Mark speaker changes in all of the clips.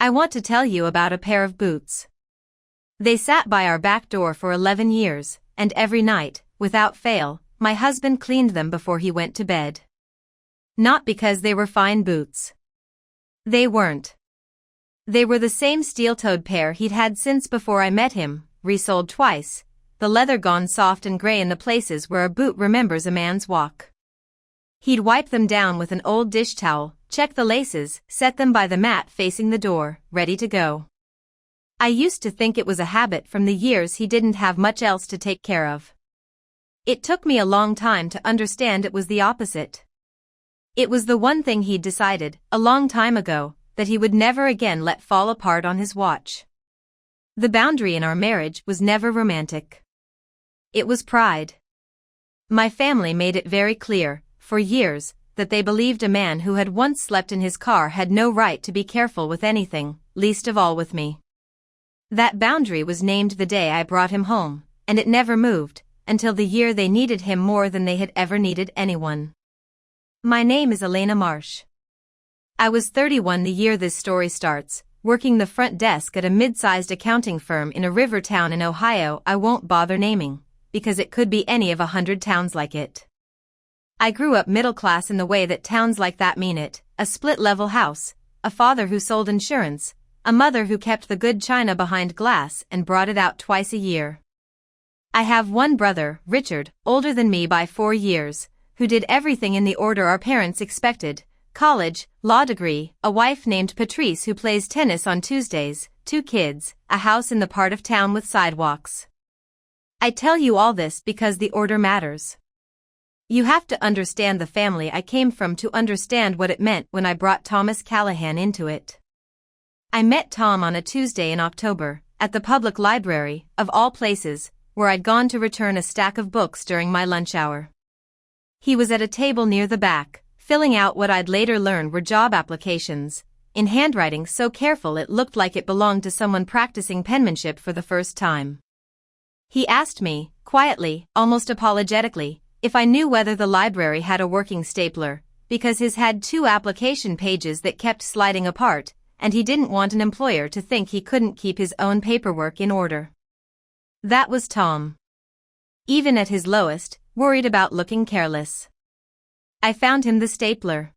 Speaker 1: I want to tell you about a pair of boots. They sat by our back door for 11 years, and every night, without fail, my husband cleaned them before he went to bed. Not because they were fine boots. They weren't. They were the same steel-toed pair he'd had since before I met him, resoled twice, the leather gone soft and gray in the places where a boot remembers a man's walk. He'd wipe them down with an old dish towel, check the laces, set them by the mat facing the door, ready to go. I used to think it was a habit from the years he didn't have much else to take care of. It took me a long time to understand it was the opposite. It was the one thing he'd decided, a long time ago, that he would never again let fall apart on his watch. The boundary in our marriage was never romantic. It was pride. My family made it very clear, for years, that they believed a man who had once slept in his car had no right to be careful with anything, least of all with me. That boundary was named the day I brought him home, and it never moved, until the year they needed him more than they had ever needed anyone. My name is Elena Marsh. I was 31 the year this story starts, working the front desk at a mid-sized accounting firm in a river town in Ohio I won't bother naming, because it could be any of 100 towns like it. I grew up middle class in the way that towns like that mean it, a split-level house, a father who sold insurance, a mother who kept the good china behind glass and brought it out twice a year. I have one brother, Richard, older than me by 4 years, who did everything in the order our parents expected: college, law degree, a wife named Patrice who plays tennis on Tuesdays, 2 kids, a house in the part of town with sidewalks. I tell you all this because the order matters. You have to understand the family I came from to understand what it meant when I brought Thomas Callahan into it. I met Tom on a Tuesday in October, at the public library, of all places, where I'd gone to return a stack of books during my lunch hour. He was at a table near the back, filling out what I'd later learn were job applications, in handwriting so careful it looked like it belonged to someone practicing penmanship for the first time. He asked me, quietly, almost apologetically, if I knew whether the library had a working stapler, because his had 2 application pages that kept sliding apart, and he didn't want an employer to think he couldn't keep his own paperwork in order. That was Tom. Even at his lowest, worried about looking careless. I found him the stapler.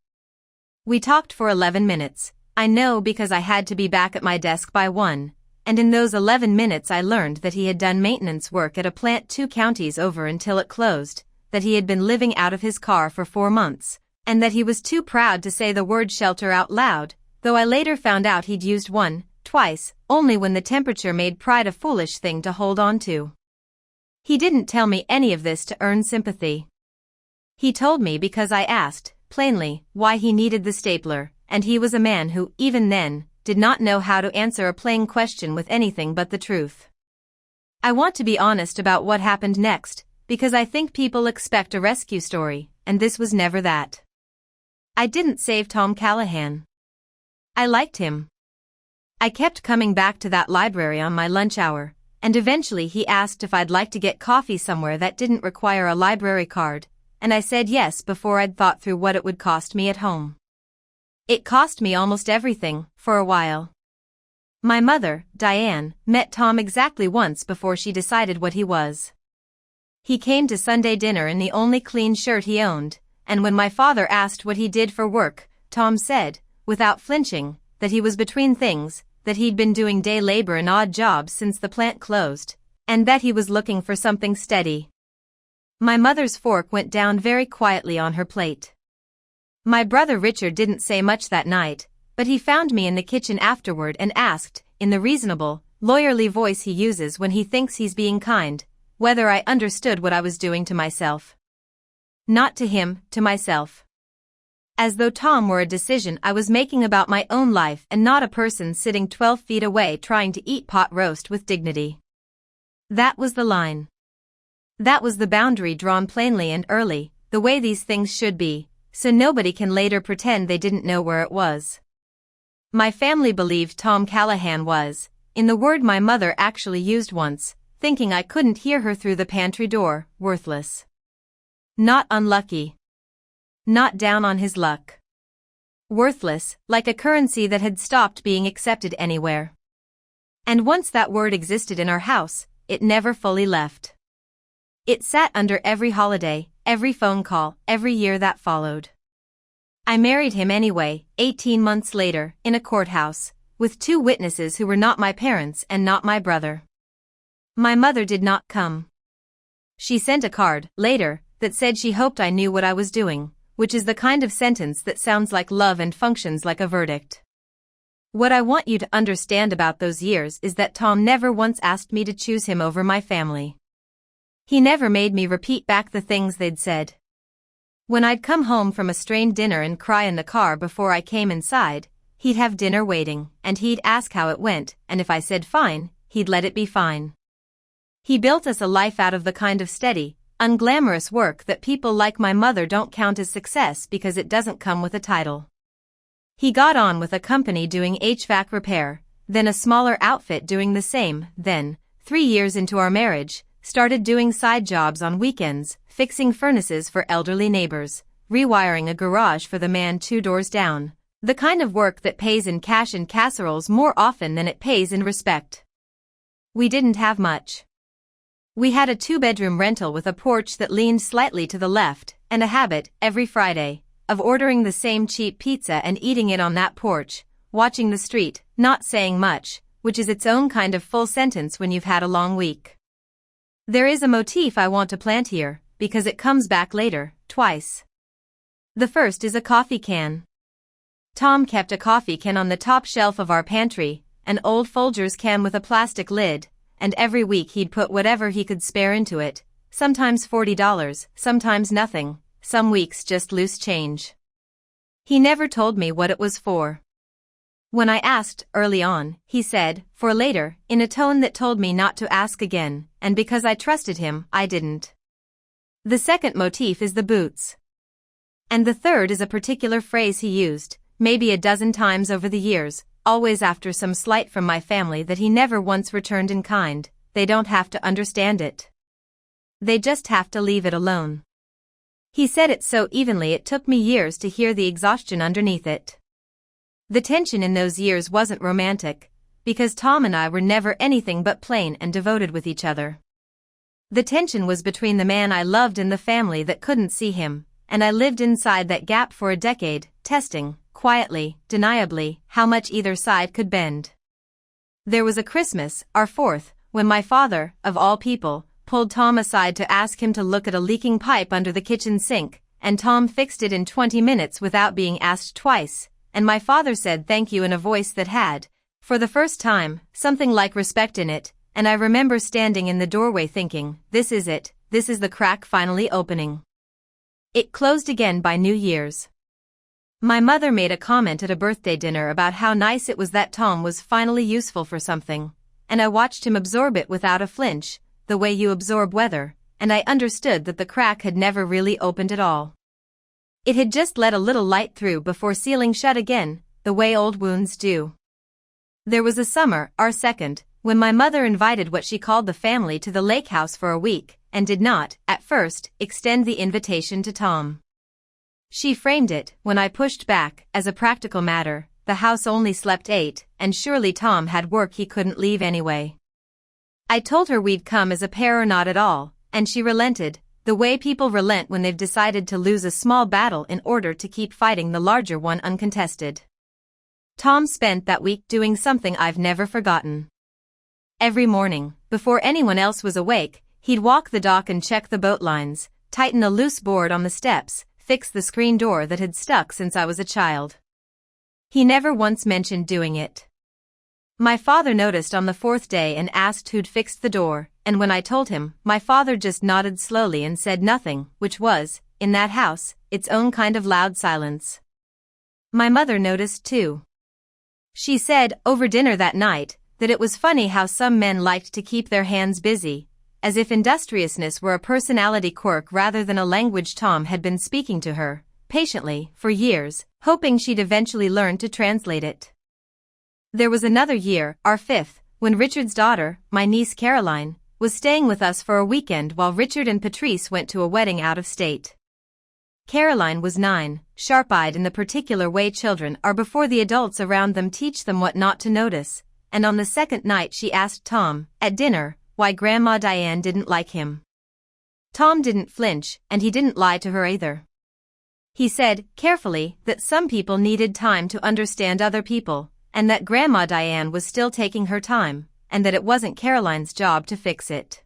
Speaker 1: We talked for 11 minutes, I know because I had to be back at my desk by 1, and in those 11 minutes I learned that he had done maintenance work at a plant 2 counties over until it closed, that he had been living out of his car for 4 months, and that he was too proud to say the word shelter out loud, though I later found out he'd used one, twice, only when the temperature made pride a foolish thing to hold on to. He didn't tell me any of this to earn sympathy. He told me because I asked, plainly, why he needed the stapler, and he was a man who, even then, did not know how to answer a plain question with anything but the truth. I want to be honest about what happened next, because I think people expect a rescue story, and this was never that. I didn't save Tom Callahan. I liked him. I kept coming back to that library on my lunch hour, and eventually he asked if I'd like to get coffee somewhere that didn't require a library card, and I said yes before I'd thought through what it would cost me at home. It cost me almost everything, for a while. My mother, Diane, met Tom exactly once before she decided what he was. He came to Sunday dinner in the only clean shirt he owned, and when my father asked what he did for work, Tom said, without flinching, that he was between things, that he'd been doing day labor and odd jobs since the plant closed, and that he was looking for something steady. My mother's fork went down very quietly on her plate. My brother Richard didn't say much that night, but he found me in the kitchen afterward and asked, in the reasonable, lawyerly voice he uses when he thinks he's being kind, whether I understood what I was doing to myself. Not to him, to myself. As though Tom were a decision I was making about my own life and not a person sitting 12 feet away trying to eat pot roast with dignity. That was the line. That was the boundary drawn plainly and early, the way these things should be, so nobody can later pretend they didn't know where it was. My family believed Tom Callahan was, in the word my mother actually used once, thinking I couldn't hear her through the pantry door, worthless. Not unlucky. Not down on his luck. Worthless, like a currency that had stopped being accepted anywhere. And once that word existed in our house, it never fully left. It sat under every holiday, every phone call, every year that followed. I married him anyway, 18 months later, in a courthouse, with 2 witnesses who were not my parents and not my brother. My mother did not come. She sent a card, later, that said she hoped I knew what I was doing, which is the kind of sentence that sounds like love and functions like a verdict. What I want you to understand about those years is that Tom never once asked me to choose him over my family. He never made me repeat back the things they'd said. When I'd come home from a strained dinner and cry in the car before I came inside, he'd have dinner waiting, and he'd ask how it went, and if I said fine, he'd let it be fine. He built us a life out of the kind of steady, unglamorous work that people like my mother don't count as success because it doesn't come with a title. He got on with a company doing HVAC repair, then a smaller outfit doing the same, then, 3 years into our marriage, started doing side jobs on weekends, fixing furnaces for elderly neighbors, rewiring a garage for the man 2 doors down, the kind of work that pays in cash and casseroles more often than it pays in respect. We didn't have much. We had a 2-bedroom rental with a porch that leaned slightly to the left, and a habit, every Friday, of ordering the same cheap pizza and eating it on that porch, watching the street, not saying much, which is its own kind of full sentence when you've had a long week. There is a motif I want to plant here, because it comes back later, twice. The first is a coffee can. Tom kept a coffee can on the top shelf of our pantry, an old Folgers can with a plastic lid, and every week he'd put whatever he could spare into it, sometimes $40, sometimes nothing, some weeks just loose change. He never told me what it was for. When I asked, early on, he said, for later, in a tone that told me not to ask again, and because I trusted him, I didn't. The second motif is the boots. And the third is a particular phrase he used, maybe a dozen times over the years, always after some slight from my family that he never once returned in kind. They don't have to understand it. They just have to leave it alone. He said it so evenly it took me years to hear the exhaustion underneath it. The tension in those years wasn't romantic, because Tom and I were never anything but plain and devoted with each other. The tension was between the man I loved and the family that couldn't see him, and I lived inside that gap for a decade, testing, quietly, deniably, how much either side could bend. There was a Christmas, our 4th, when my father, of all people, pulled Tom aside to ask him to look at a leaking pipe under the kitchen sink, and Tom fixed it in 20 minutes without being asked twice, and my father said thank you in a voice that had, for the first time, something like respect in it, and I remember standing in the doorway thinking, this is it, this is the crack finally opening. It closed again by New Year's. My mother made a comment at a birthday dinner about how nice it was that Tom was finally useful for something, and I watched him absorb it without a flinch, the way you absorb weather, and I understood that the crack had never really opened at all. It had just let a little light through before sealing shut again, the way old wounds do. There was a summer, our 2nd, when my mother invited what she called the family to the lake house for a week, and did not, at first, extend the invitation to Tom. She framed it, when I pushed back, as a practical matter, the house only slept 8, and surely Tom had work he couldn't leave anyway. I told her we'd come as a pair or not at all, and she relented, the way people relent when they've decided to lose a small battle in order to keep fighting the larger one uncontested. Tom spent that week doing something I've never forgotten. Every morning, before anyone else was awake, he'd walk the dock and check the boat lines, tighten a loose board on the steps, fix the screen door that had stuck since I was a child. He never once mentioned doing it. My father noticed on the 4th day and asked who'd fixed the door, and when I told him, my father just nodded slowly and said nothing, which was, in that house, its own kind of loud silence. My mother noticed too. She said, over dinner that night, that it was funny how some men liked to keep their hands busy, as if industriousness were a personality quirk rather than a language Tom had been speaking to her, patiently, for years, hoping she'd eventually learn to translate it. There was another year, our 5th, when Richard's daughter, my niece Caroline, was staying with us for a weekend while Richard and Patrice went to a wedding out of state. Caroline was 9, sharp-eyed in the particular way children are before the adults around them teach them what not to notice, and on the second night she asked Tom, at dinner, why Grandma Diane didn't like him. Tom didn't flinch, and he didn't lie to her either. He said, carefully, that some people needed time to understand other people, and that Grandma Diane was still taking her time, and that it wasn't Caroline's job to fix it.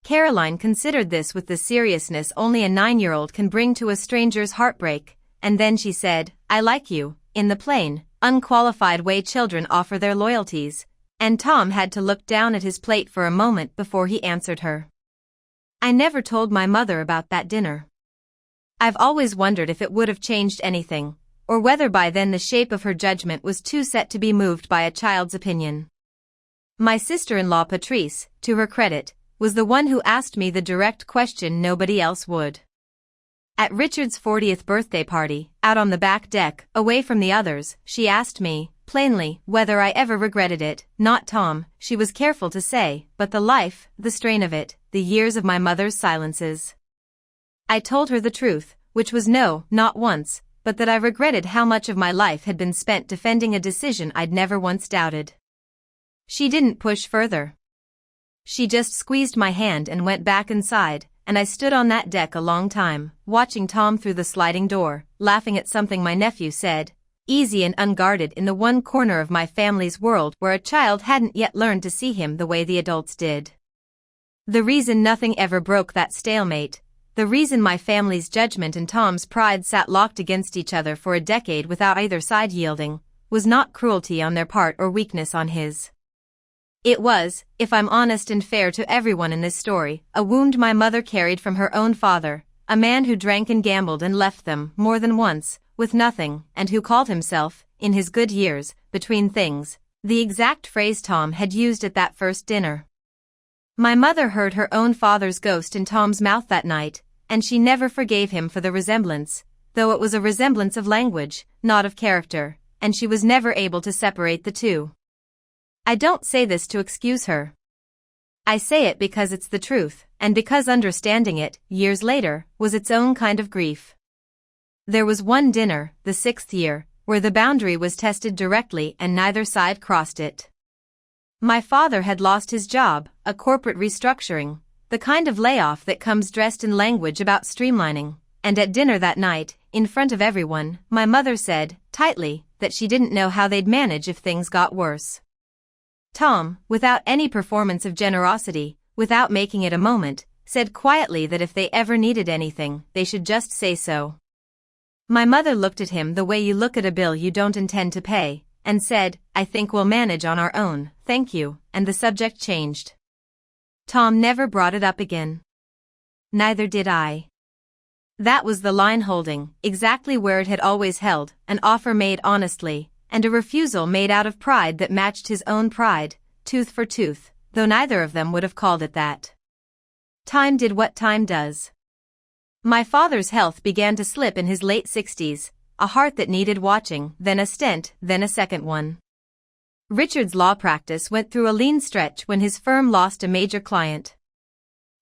Speaker 1: Caroline considered this with the seriousness only a 9-year-old can bring to a stranger's heartbreak, and then she said, I like you, in the plain, unqualified way children offer their loyalties, and Tom had to look down at his plate for a moment before he answered her. I never told my mother about that dinner. I've always wondered if it would have changed anything, or whether by then the shape of her judgment was too set to be moved by a child's opinion. My sister-in-law Patrice, to her credit, was the one who asked me the direct question nobody else would. At Richard's 40th birthday party, out on the back deck, away from the others, she asked me, plainly, whether I ever regretted it. Not Tom, she was careful to say, but the life, the strain of it, the years of my mother's silences. I told her the truth, which was no, not once, but that I regretted how much of my life had been spent defending a decision I'd never once doubted. She didn't push further. She just squeezed my hand and went back inside, and I stood on that deck a long time, watching Tom through the sliding door, laughing at something my nephew said, easy and unguarded in the one corner of my family's world where a child hadn't yet learned to see him the way the adults did. The reason nothing ever broke that stalemate, the reason my family's judgment and Tom's pride sat locked against each other for a decade without either side yielding, was not cruelty on their part or weakness on his. It was, if I'm honest and fair to everyone in this story, a wound my mother carried from her own father, a man who drank and gambled and left them, more than once, with nothing, and who called himself, in his good years, between things, the exact phrase Tom had used at that first dinner. My mother heard her own father's ghost in Tom's mouth that night, and she never forgave him for the resemblance, though it was a resemblance of language, not of character, and she was never able to separate the two. I don't say this to excuse her. I say it because it's the truth, and because understanding it, years later, was its own kind of grief. There was one dinner, the 6th year, where the boundary was tested directly and neither side crossed it. My father had lost his job, a corporate restructuring, the kind of layoff that comes dressed in language about streamlining, and at dinner that night, in front of everyone, my mother said, tightly, that she didn't know how they'd manage if things got worse. Tom, without any performance of generosity, without making it a moment, said quietly that if they ever needed anything, they should just say so. My mother looked at him the way you look at a bill you don't intend to pay, and said, I think we'll manage on our own, thank you, and the subject changed. Tom never brought it up again. Neither did I. That was the line holding, exactly where it had always held, an offer made honestly, and a refusal made out of pride that matched his own pride, tooth for tooth, though neither of them would have called it that. Time did what time does. My father's health began to slip in his late 60s, a heart that needed watching, then a stent, then a second one. Richard's law practice went through a lean stretch when his firm lost a major client.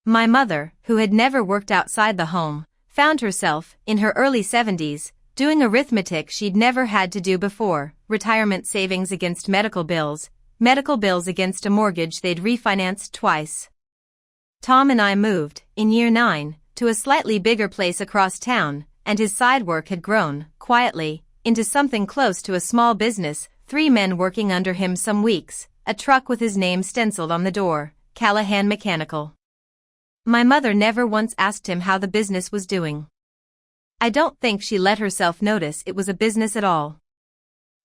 Speaker 1: My mother, who had never worked outside the home, found herself, in her early 70s, doing arithmetic she'd never had to do before, retirement savings against medical bills against a mortgage they'd refinanced twice. Tom and I moved, in year 9, to a slightly bigger place across town, and his side work had grown, quietly, into something close to a small business, 3 men working under him some weeks, a truck with his name stenciled on the door, Callahan Mechanical. My mother never once asked him how the business was doing. I don't think she let herself notice it was a business at all.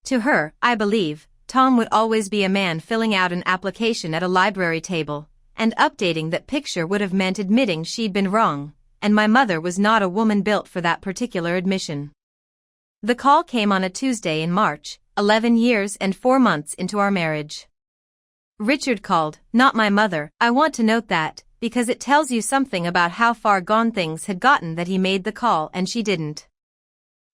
Speaker 1: To her, I believe, Tom would always be a man filling out an application at a library table, and updating that picture would have meant admitting she'd been wrong, and my mother was not a woman built for that particular admission. The call came on a Tuesday in March, 11 years and 4 months into our marriage. Richard called, not my mother. I want to note that, because it tells you something about how far gone things had gotten that he made the call and she didn't.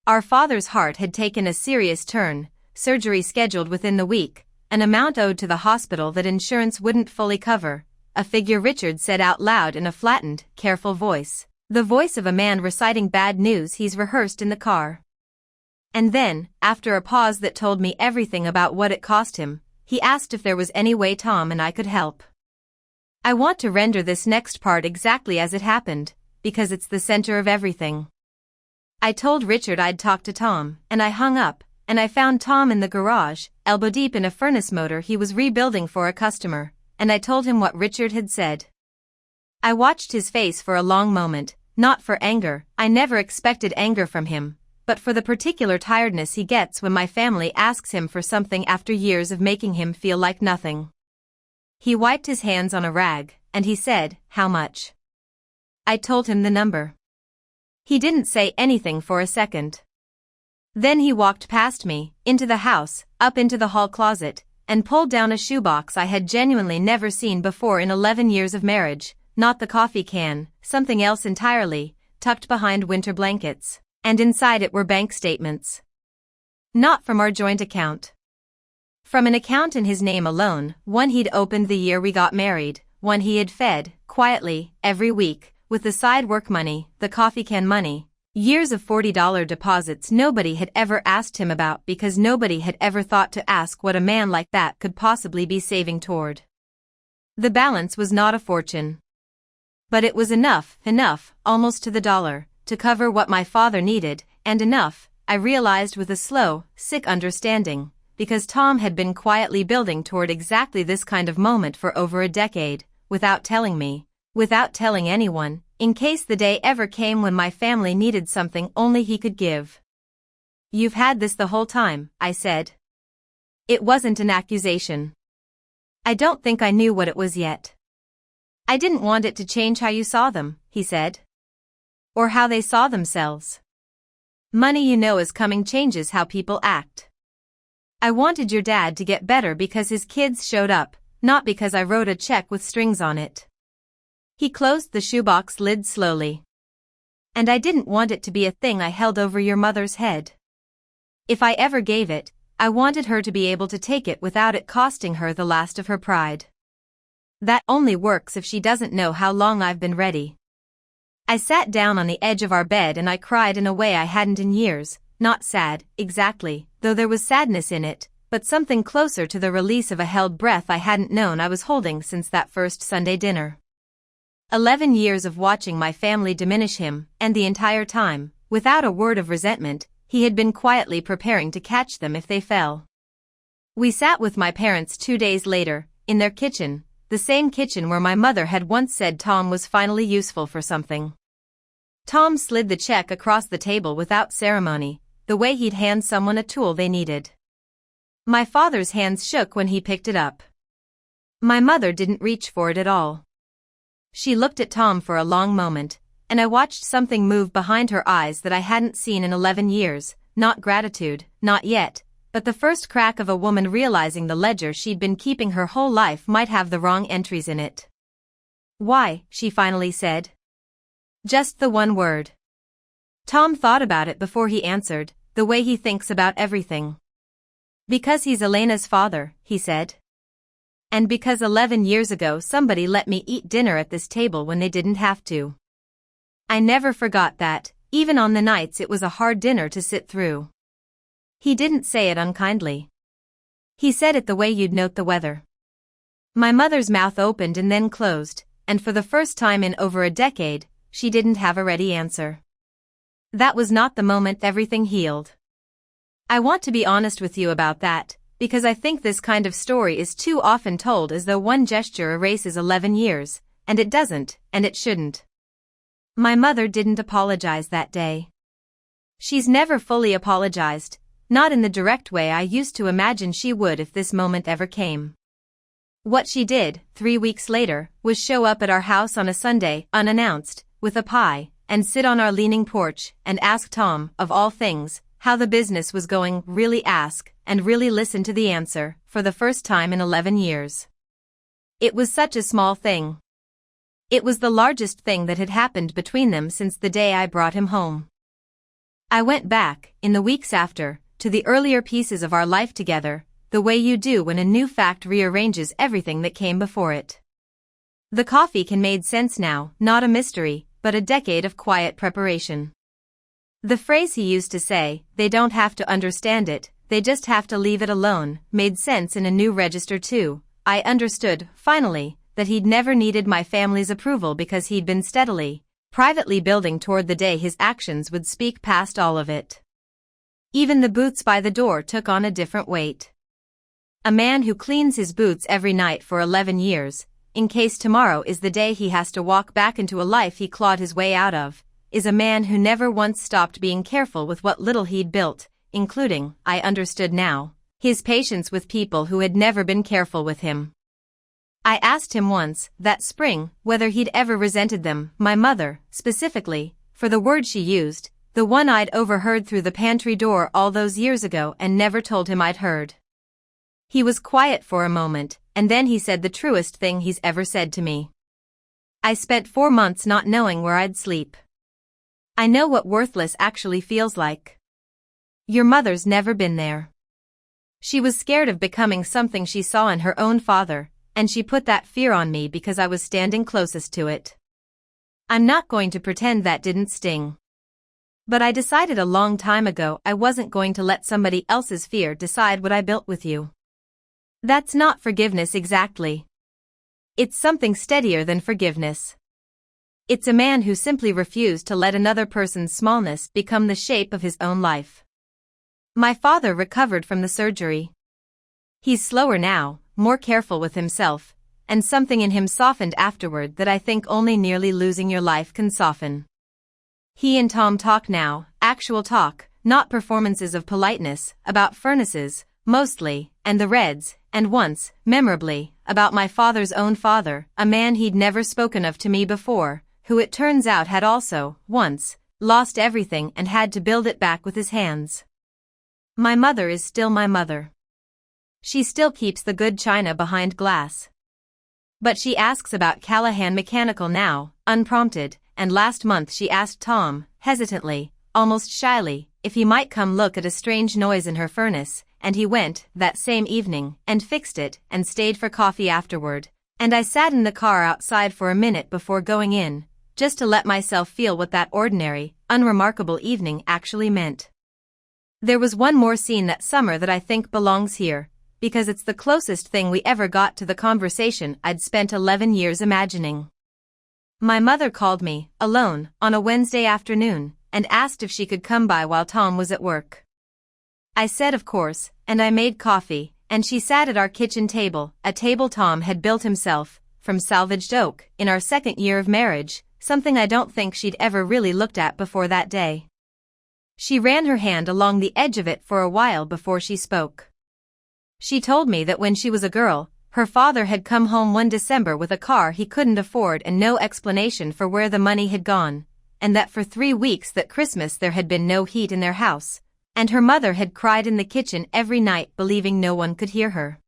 Speaker 1: Our father's heart had taken a serious turn, surgery scheduled within the week, an amount owed to the hospital that insurance wouldn't fully cover, a figure Richard said out loud in a flattened, careful voice, The voice of a man reciting bad news he's rehearsed in the car. And then, after a pause that told me everything about what it cost him, he asked if there was any way Tom and I could help. I want to render this next part exactly as it happened, because it's the center of everything. I told Richard I'd talked to Tom, and I hung up, and I found Tom in the garage, elbow deep in a furnace motor he was rebuilding for a customer, and I told him what Richard had said. I watched his face for a long moment, not for anger, I never expected anger from him, but for the particular tiredness he gets when my family asks him for something after years of making him feel like nothing. He wiped his hands on a rag, and he said, "How much?" I told him the number. He didn't say anything for a second. Then he walked past me, into the house, up into the hall closet, and pulled down a shoebox I had genuinely never seen before in 11 years of marriage, not the coffee can, something else entirely, tucked behind winter blankets, and inside it were bank statements. Not from our joint account. From an account in his name alone, one he'd opened the year we got married, one he had fed, quietly, every week, with the side work money, the coffee can money, years of $40 deposits nobody had ever asked him about because nobody had ever thought to ask what a man like that could possibly be saving toward. The balance was not a fortune. But it was enough, almost to the dollar, to cover what my father needed, and enough, I realized with a slow, sick understanding, because Tom had been quietly building toward exactly this kind of moment for over a decade, without telling me, without telling anyone, in case the day ever came when my family needed something only he could give. "You've had this the whole time," I said. It wasn't an accusation. I don't think I knew what it was yet. "I didn't want it to change how you saw them," he said. "Or how they saw themselves. Money you know is coming changes how people act. I wanted your dad to get better because his kids showed up, not because I wrote a check with strings on it." He closed the shoebox lid slowly. "And I didn't want it to be a thing I held over your mother's head. If I ever gave it, I wanted her to be able to take it without it costing her the last of her pride. That only works if she doesn't know how long I've been ready." I sat down on the edge of our bed and I cried in a way I hadn't in years, not sad, exactly, though there was sadness in it, but something closer to the release of a held breath I hadn't known I was holding since that first Sunday dinner. 11 years of watching my family diminish him, and the entire time, without a word of resentment, he had been quietly preparing to catch them if they fell. We sat with my parents 2 days later, in their kitchen, the same kitchen where my mother had once said Tom was finally useful for something. Tom slid the check across the table without ceremony, the way he'd hand someone a tool they needed. My father's hands shook when he picked it up. My mother didn't reach for it at all. She looked at Tom for a long moment, and I watched something move behind her eyes that I hadn't seen in 11 years, not gratitude, not yet, but the first crack of a woman realizing the ledger she'd been keeping her whole life might have the wrong entries in it. "Why?" she finally said. Just the one word. Tom thought about it before he answered, the way he thinks about everything. "Because he's Elena's father," he said. "And because 11 years ago somebody let me eat dinner at this table when they didn't have to." I never forgot that, even on the nights it was a hard dinner to sit through. He didn't say it unkindly. He said it the way you'd note the weather. My mother's mouth opened and then closed, and for the first time in over a decade, she didn't have a ready answer. That was not the moment everything healed. I want to be honest with you about that, because I think this kind of story is too often told as though one gesture erases 11 years, and it doesn't, and it shouldn't. My mother didn't apologize that day. She's never fully apologized, not in the direct way I used to imagine she would if this moment ever came. What she did, 3 weeks later, was show up at our house on a Sunday, unannounced, with a pie, and sit on our leaning porch, and ask Tom, of all things, how the business was going, really ask, and really listen to the answer, for the first time in 11 years. It was such a small thing. It was the largest thing that had happened between them since the day I brought him home. I went back, in the weeks after, to the earlier pieces of our life together, the way you do when a new fact rearranges everything that came before it. The coffee can made sense now, not a mystery, but a decade of quiet preparation. The phrase he used to say, "They don't have to understand it, they just have to leave it alone," made sense in a new register too. I understood, finally, that he'd never needed my family's approval because he'd been steadily, privately building toward the day his actions would speak past all of it. Even the boots by the door took on a different weight. A man who cleans his boots every night for 11 years, in case tomorrow is the day he has to walk back into a life he clawed his way out of, is a man who never once stopped being careful with what little he'd built, including, I understood now, his patience with people who had never been careful with him. I asked him once, that spring, whether he'd ever resented them, my mother, specifically, for the word she used, the one I'd overheard through the pantry door all those years ago and never told him I'd heard. He was quiet for a moment, and then he said the truest thing he's ever said to me. I spent 4 months not knowing where I'd sleep. I know what worthless actually feels like. Your mother's never been there. She was scared of becoming something she saw in her own father, and she put that fear on me because I was standing closest to it. I'm not going to pretend that didn't sting. But I decided a long time ago I wasn't going to let somebody else's fear decide what I built with you. That's not forgiveness exactly. It's something steadier than forgiveness. It's a man who simply refused to let another person's smallness become the shape of his own life. My father recovered from the surgery. He's slower now, more careful with himself, and something in him softened afterward that I think only nearly losing your life can soften. He and Tom talk now, actual talk, not performances of politeness, about furnaces, mostly, and the Reds, and once, memorably, about my father's own father, a man he'd never spoken of to me before, who it turns out had also, once, lost everything and had to build it back with his hands. My mother is still my mother. She still keeps the good china behind glass. But she asks about Callahan Mechanical now, unprompted, and last month she asked Tom, hesitantly, almost shyly, if he might come look at a strange noise in her furnace, and he went, that same evening, and fixed it, and stayed for coffee afterward, and I sat in the car outside for a minute before going in, just to let myself feel what that ordinary, unremarkable evening actually meant. There was one more scene that summer that I think belongs here, because it's the closest thing we ever got to the conversation I'd spent 11 years imagining. My mother called me, alone, on a Wednesday afternoon, and asked if she could come by while Tom was at work. I said of course, and I made coffee, and she sat at our kitchen table, a table Tom had built himself, from salvaged oak, in our second year of marriage, something I don't think she'd ever really looked at before that day. She ran her hand along the edge of it for a while before she spoke. She told me that when she was a girl, her father had come home one December with a car he couldn't afford and no explanation for where the money had gone, and that for 3 weeks that Christmas there had been no heat in their house, and her mother had cried in the kitchen every night believing no one could hear her.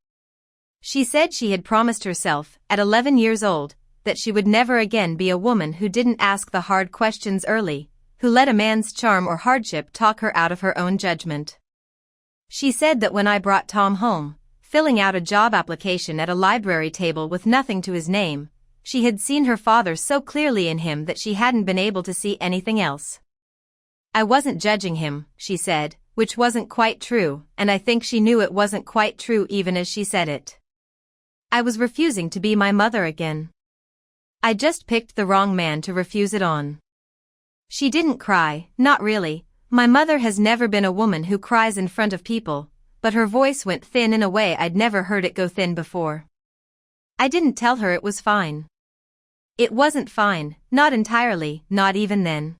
Speaker 1: She said she had promised herself, at 11 years old, that she would never again be a woman who didn't ask the hard questions early, who let a man's charm or hardship talk her out of her own judgment. She said that when I brought Tom home, filling out a job application at a library table with nothing to his name, she had seen her father so clearly in him that she hadn't been able to see anything else. I wasn't judging him, she said, which wasn't quite true, and I think she knew it wasn't quite true even as she said it. I was refusing to be my mother again. I just picked the wrong man to refuse it on. She didn't cry, not really. My mother has never been a woman who cries in front of people, but her voice went thin in a way I'd never heard it go thin before. I didn't tell her it was fine. It wasn't fine, not entirely, not even then.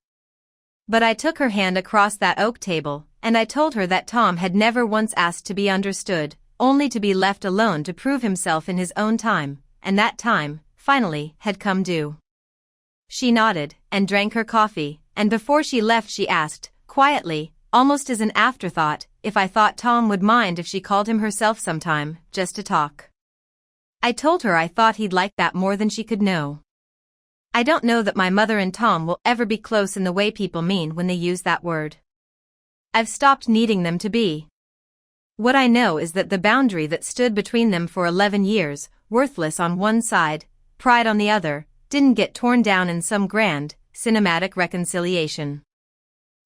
Speaker 1: But I took her hand across that oak table, and I told her that Tom had never once asked to be understood, only to be left alone to prove himself in his own time, and that time, finally, had come due. She nodded, and drank her coffee, and before she left she asked, quietly, almost as an afterthought, if I thought Tom would mind if she called him herself sometime, just to talk. I told her I thought he'd like that more than she could know. I don't know that my mother and Tom will ever be close in the way people mean when they use that word. I've stopped needing them to be. What I know is that the boundary that stood between them for 11 years, worthless on one side, pride on the other, didn't get torn down in some grand, cinematic reconciliation.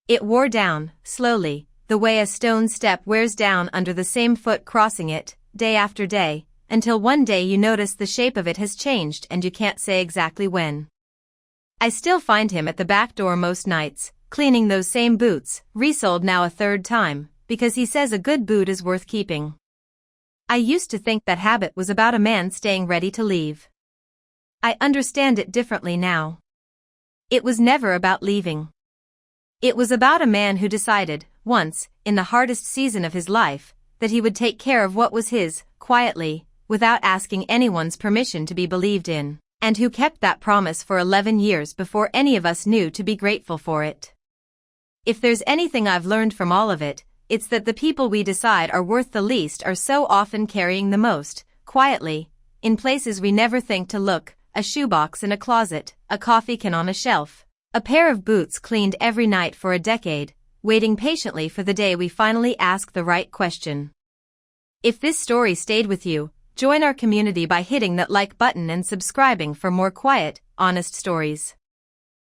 Speaker 1: It wore down, slowly, the way a stone step wears down under the same foot crossing it, day after day, until one day you notice the shape of it has changed and you can't say exactly when. I still find him at the back door most nights, cleaning those same boots, resoled now a third time, because he says a good boot is worth keeping. I used to think that habit was about a man staying ready to leave. I understand it differently now. It was never about leaving. It was about a man who decided, once, in the hardest season of his life, that he would take care of what was his, quietly, without asking anyone's permission to be believed in, and who kept that promise for 11 years before any of us knew to be grateful for it. If there's anything I've learned from all of it, it's that the people we decide are worth the least are so often carrying the most, quietly, in places we never think to look: a shoebox in a closet, a coffee can on a shelf, a pair of boots cleaned every night for a decade, waiting patiently for the day we finally ask the right question. If this story stayed with you, join our community by hitting that like button and subscribing for more quiet, honest stories.